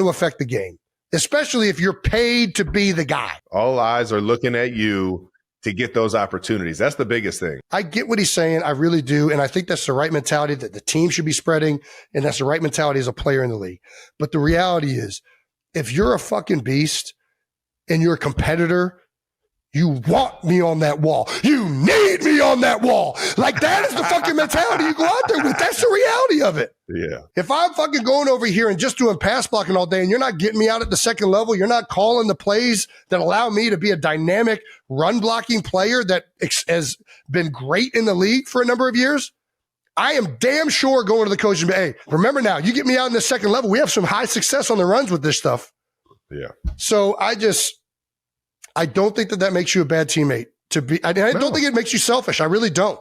to affect the game, especially if you're paid to be the guy. All eyes are looking at you to get those opportunities. That's the biggest thing. I get what he's saying. I really do. And I think that's the right mentality that the team should be spreading. And that's the right mentality as a player in the league. But the reality is, if you're a fucking beast and you're a competitor, you want me on that wall. You need me on that wall. Like, that is the fucking mentality you go out there with. That's the reality of it. Yeah. If I'm fucking going over here and just doing pass blocking all day and you're not getting me out at the second level, you're not calling the plays that allow me to be a dynamic run blocking player that has been great in the league for a number of years, I am damn sure going to the coach and be, hey, remember now, you get me out in the second level, we have some high success on the runs with this stuff. Yeah. So I don't think that makes you a bad teammate to be. I don't think it makes you selfish. I really don't.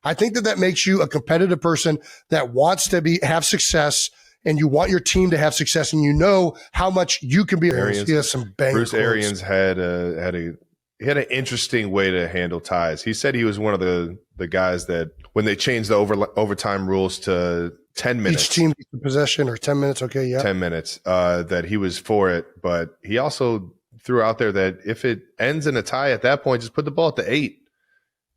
I think that makes you a competitive person that wants to have success, and you want your team to have success, and you know how much you can be. Arians, he has some bang Bruce quotes. Arians had an interesting way to handle ties. He said he was one of the guys that when they changed the overtime rules to 10 minutes. Each team gets a possession or 10 minutes. Okay. Yeah. 10 minutes, that he was for it. But he also threw out there that if it ends in a tie at that point, just put the ball at the 8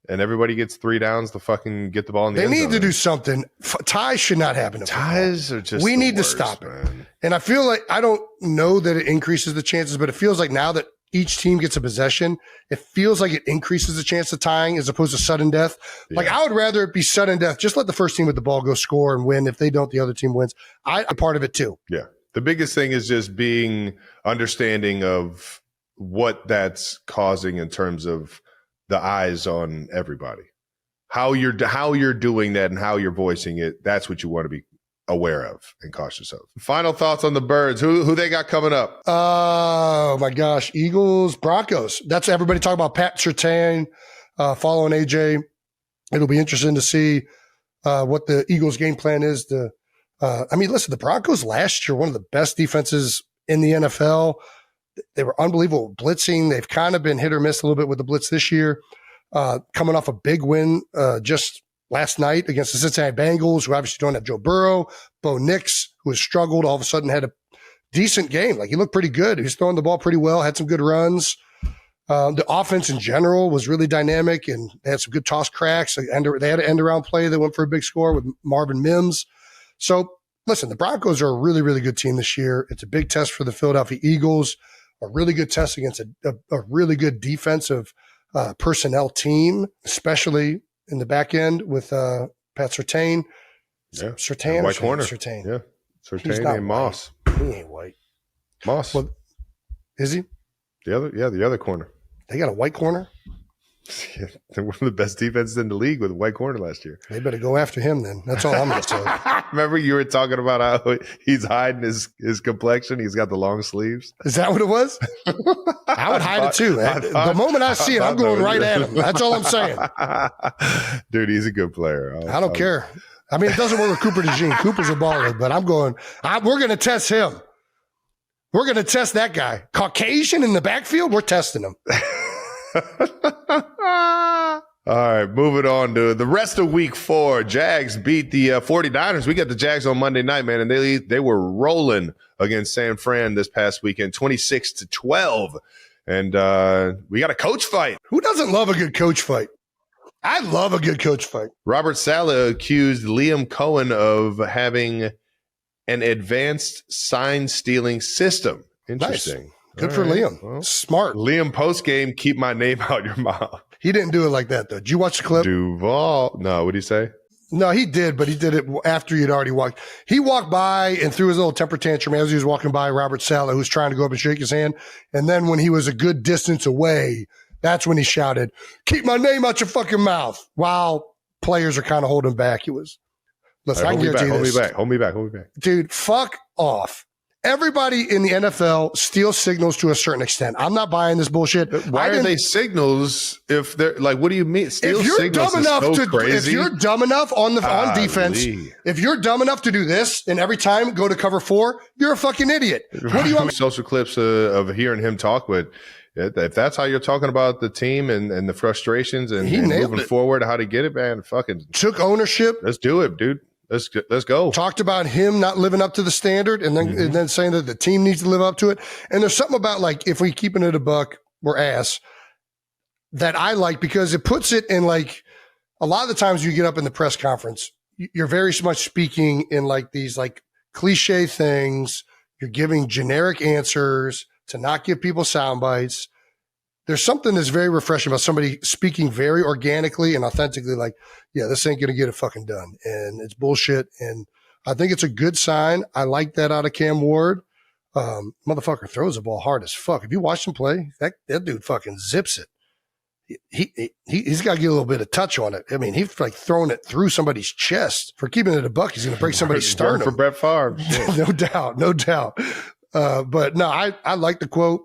and everybody gets 3 downs to fucking get the ball in the end zone. They need to do something. Ties should not happen. Ties are just, we need worst, to stop man. it. And I feel like, I don't know that it increases the chances, but it feels like now that each team gets a possession, it feels like it increases the chance of tying as opposed to sudden death. Yeah. Like, I would rather it be sudden death. Just let the first team with the ball go score and win. If they don't, the other team wins. I'm part of it too. Yeah. The biggest thing is just being understanding of what that's causing in terms of the eyes on everybody. How you're doing that and how you're voicing it, that's what you want to be aware of and cautious of. Final thoughts on the Birds. Who they got coming up? Oh my gosh. Eagles, Broncos. That's everybody talking about Pat Surtain following AJ. It'll be interesting to see what the Eagles game plan is. Listen, the Broncos last year, one of the best defenses in the NFL. They were unbelievable blitzing. They've kind of been hit or miss a little bit with the blitz this year. Coming off a big win just last night against the Cincinnati Bengals, who obviously don't have Joe Burrow. Bo Nix, who has struggled, all of a sudden had a decent game. Like, he looked pretty good. He was throwing the ball pretty well, had some good runs. The offense in general was really dynamic, and they had some good toss cracks. They had an end-around play that went for a big score with Marvin Mims. So, listen, the Broncos are a really, really good team this year. It's a big test for the Philadelphia Eagles, a really good test against a really good defensive personnel team, especially in the back end with Pat Surtain. Yeah. Surtain, white corner. Surtain. Yeah. Surtain and Moss. He ain't white. Moss. Well, is he? The other corner. They got a white corner? Yeah, they're one of the best defenses in the league with a white corner last year. They better go after him then. That's all I'm going to say. Remember you were talking about how he's hiding his complexion. He's got the long sleeves. Is that what it was? I would hide it too. The moment I see it, I'm going right at him. That's all I'm saying. Dude, he's a good player. I don't care. I mean, it doesn't work with Cooper DeJean. Cooper's a baller, but we're going to test him. We're going to test that guy. Caucasian in the backfield, we're testing him. All right, moving on to the rest of week 4. Jags beat the 49ers. We got the Jags on Monday night, man, and they were rolling against San Fran this past weekend, 26-12. And we got a coach fight. Who doesn't love a good coach fight? I love a good coach fight. Robert Saleh accused Liam Cohen of having an advanced sign-stealing system. Interesting. Nice. Good for Liam. Well, smart. Liam post-game, keep my name out your mouth. He didn't do it like that, though. Did you watch the clip? Duval. No, what did he say? No, he did, but he did it after he'd already walked. He walked by and threw his little temper tantrum as he was walking by Robert Saleh, who was trying to go up and shake his hand. And then when he was a good distance away, that's when he shouted, "Keep my name out your fucking mouth," while players are kind of holding back. It was, listen, I can guarantee you this. Hold me back. Dude, fuck off. Everybody in the NFL steals signals to a certain extent. I'm not buying this bullshit. Why are they signals if they're like, what do you mean? Steal signals is so crazy. If you're dumb enough on defense, if you're dumb enough to do this and every time go to cover 4, you're a fucking idiot. What do you want? Social clips of hearing him talk with. If that's how you're talking about the team and the frustrations and moving forward, how to get it, man, fucking took ownership. Let's do it, dude. Let's go. Talked about him not living up to the standard and then saying that the team needs to live up to it. And there's something about, like, if we keeping it a buck, we're ass, that I like, because it puts it in, like, a lot of the times you get up in the press conference, you're very much speaking in like these like cliche things. You're giving generic answers to not give people sound bites. There's something that's very refreshing about somebody speaking very organically and authentically, like, yeah, this ain't going to get it fucking done. And it's bullshit. And I think it's a good sign. I like that out of Cam Ward. Motherfucker throws the ball hard as fuck. If you watch him play, that dude fucking zips it. He's got to get a little bit of touch on it. I mean, he's like throwing it through somebody's chest. For keeping it a buck, he's going to break somebody's sternum. For Brett Favre. No doubt. But no, I like the quote.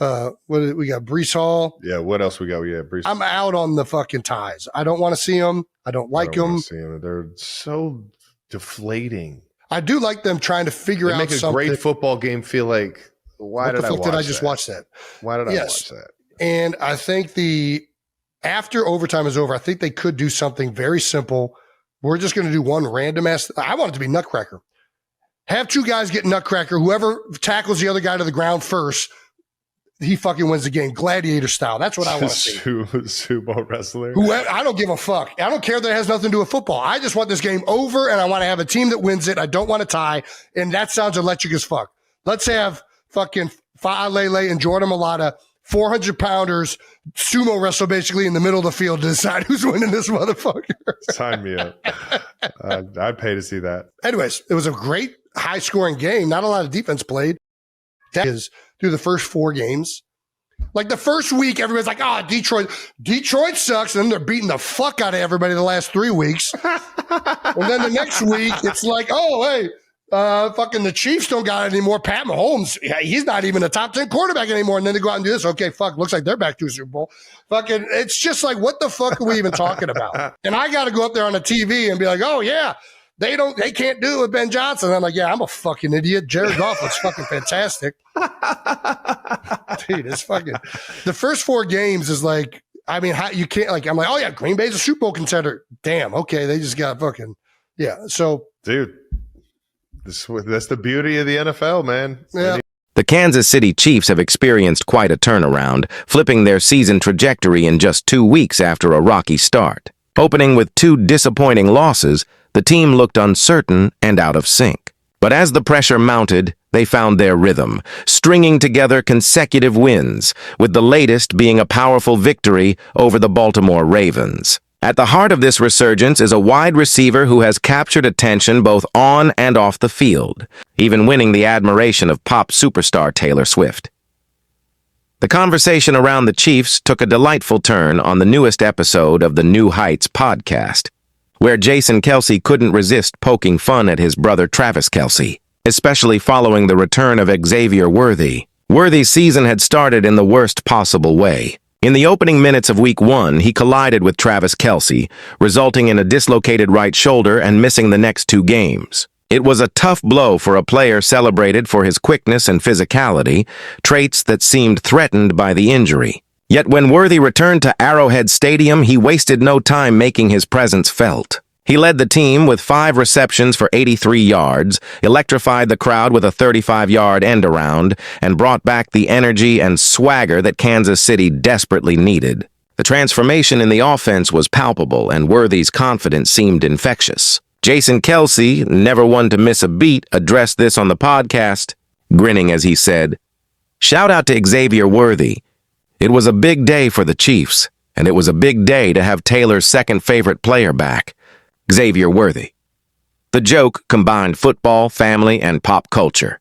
We got Breece Hall. Yeah, what else we got? Yeah, Breece. I'm out on the fucking ties. I don't want to see them. I don't like them. They're so deflating. I do like them trying to figure out something. Make a great football game feel like, why did I watch that? Did I just watch that? Why did I watch that? And I think after overtime is over, I think they could do something very simple. We're just going to do one random ass. I want it to be Nutcracker. Have two guys get Nutcracker. Whoever tackles the other guy to the ground first, he fucking wins the game. Gladiator style. That's what I want to see. Sumo wrestler. I don't give a fuck. I don't care that it has nothing to do with football. I just want this game over, and I want to have a team that wins it. I don't want to tie. And that sounds electric as fuck. Let's have fucking Fa'alele and Jordan Mailata, 400-pounders, sumo wrestle basically in the middle of the field to decide who's winning this motherfucker. Sign me up. I'd pay to see that. Anyways, it was a great high-scoring game. Not a lot of defense played. That is through the first 4 games. Like the first week, everybody's like, Detroit sucks. And then they're beating the fuck out of everybody the last 3 weeks. And then the next week, it's like, hey, fucking the Chiefs don't got it anymore. Pat Mahomes, he's not even a top 10 quarterback anymore. And then they go out and do this. Okay, fuck, looks like they're back to a Super Bowl. Fucking, it's just like, what the fuck are we even talking about? And I got to go up there on the TV and be like, oh yeah, they can't do it with Ben Johnson. And I'm like, yeah, I'm a fucking idiot. Jared Goff looks fucking fantastic. Dude, it's fucking, the first 4 games is like, I mean, how you can't, like, I'm like, oh yeah, Green Bay's a Super Bowl contender. Damn, okay, they just got fucking, yeah. So, dude, that's the beauty of the NFL, man. Yeah. The Kansas City Chiefs have experienced quite a turnaround, flipping their season trajectory in just 2 weeks after a rocky start. Opening with 2 disappointing losses, the team looked uncertain and out of sync. But as the pressure mounted, they found their rhythm, stringing together consecutive wins, with the latest being a powerful victory over the Baltimore Ravens. At the heart of this resurgence is a wide receiver who has captured attention both on and off the field, even winning the admiration of pop superstar Taylor Swift. The conversation around the Chiefs took a delightful turn on the newest episode of the New Heights podcast, where Jason Kelce couldn't resist poking fun at his brother Travis Kelce, especially following the return of Xavier Worthy. Worthy's season had started in the worst possible way. In the opening minutes of Week 1, he collided with Travis Kelce, resulting in a dislocated right shoulder and missing the next 2 games. It was a tough blow for a player celebrated for his quickness and physicality, traits that seemed threatened by the injury. Yet when Worthy returned to Arrowhead Stadium, he wasted no time making his presence felt. He led the team with 5 receptions for 83 yards, electrified the crowd with a 35-yard end-around, and brought back the energy and swagger that Kansas City desperately needed. The transformation in the offense was palpable, and Worthy's confidence seemed infectious. Jason Kelce, never one to miss a beat, addressed this on the podcast, grinning as he said, "Shout out to Xavier Worthy. It was a big day for the Chiefs, and it was a big day to have Taylor's second favorite player back, Xavier Worthy." The joke combined football, family, and pop culture,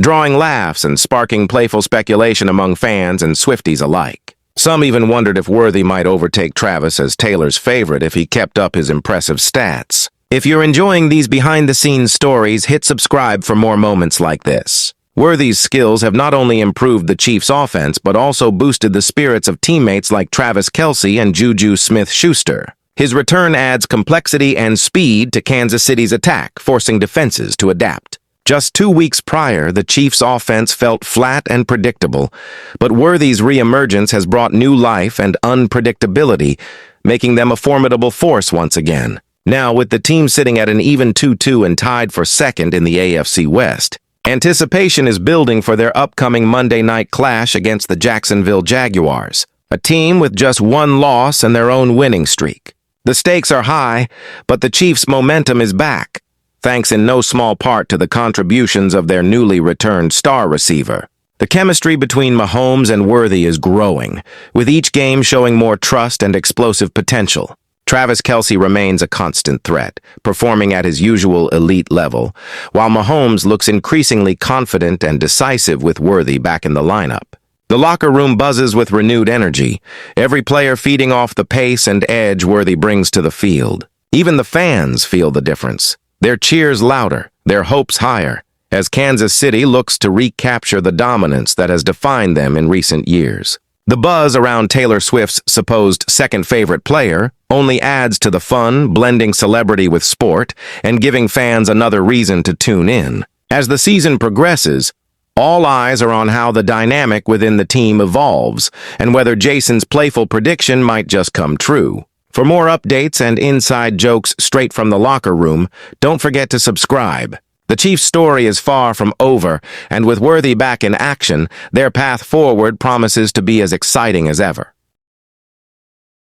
drawing laughs and sparking playful speculation among fans and Swifties alike. Some even wondered if Worthy might overtake Travis as Taylor's favorite if he kept up his impressive stats. If you're enjoying these behind-the-scenes stories, hit subscribe for more moments like this. Worthy's skills have not only improved the Chiefs' offense, but also boosted the spirits of teammates like Travis Kelce and Juju Smith-Schuster. His return adds complexity and speed to Kansas City's attack, forcing defenses to adapt. Just 2 weeks prior, the Chiefs' offense felt flat and predictable, but Worthy's reemergence has brought new life and unpredictability, making them a formidable force once again. Now, with the team sitting at an even 2-2 and tied for second in the AFC West, anticipation is building for their upcoming Monday night clash against the Jacksonville Jaguars, a team with just one loss and their own winning streak. The stakes are high, but the Chiefs' momentum is back, thanks in no small part to the contributions of their newly returned star receiver. The chemistry between Mahomes and Worthy is growing, with each game showing more trust and explosive potential. Travis Kelce remains a constant threat, performing at his usual elite level, while Mahomes looks increasingly confident and decisive with Worthy back in the lineup. The locker room buzzes with renewed energy, every player feeding off the pace and edge Worthy brings to the field. Even the fans feel the difference, their cheers louder, their hopes higher, as Kansas City looks to recapture the dominance that has defined them in recent years. The buzz around Taylor Swift's supposed second-favorite player only adds to the fun, blending celebrity with sport and giving fans another reason to tune in. As the season progresses, all eyes are on how the dynamic within the team evolves and whether Jason's playful prediction might just come true. For more updates and inside jokes straight from the locker room, don't forget to subscribe. The Chiefs' story is far from over, and with Worthy back in action, their path forward promises to be as exciting as ever.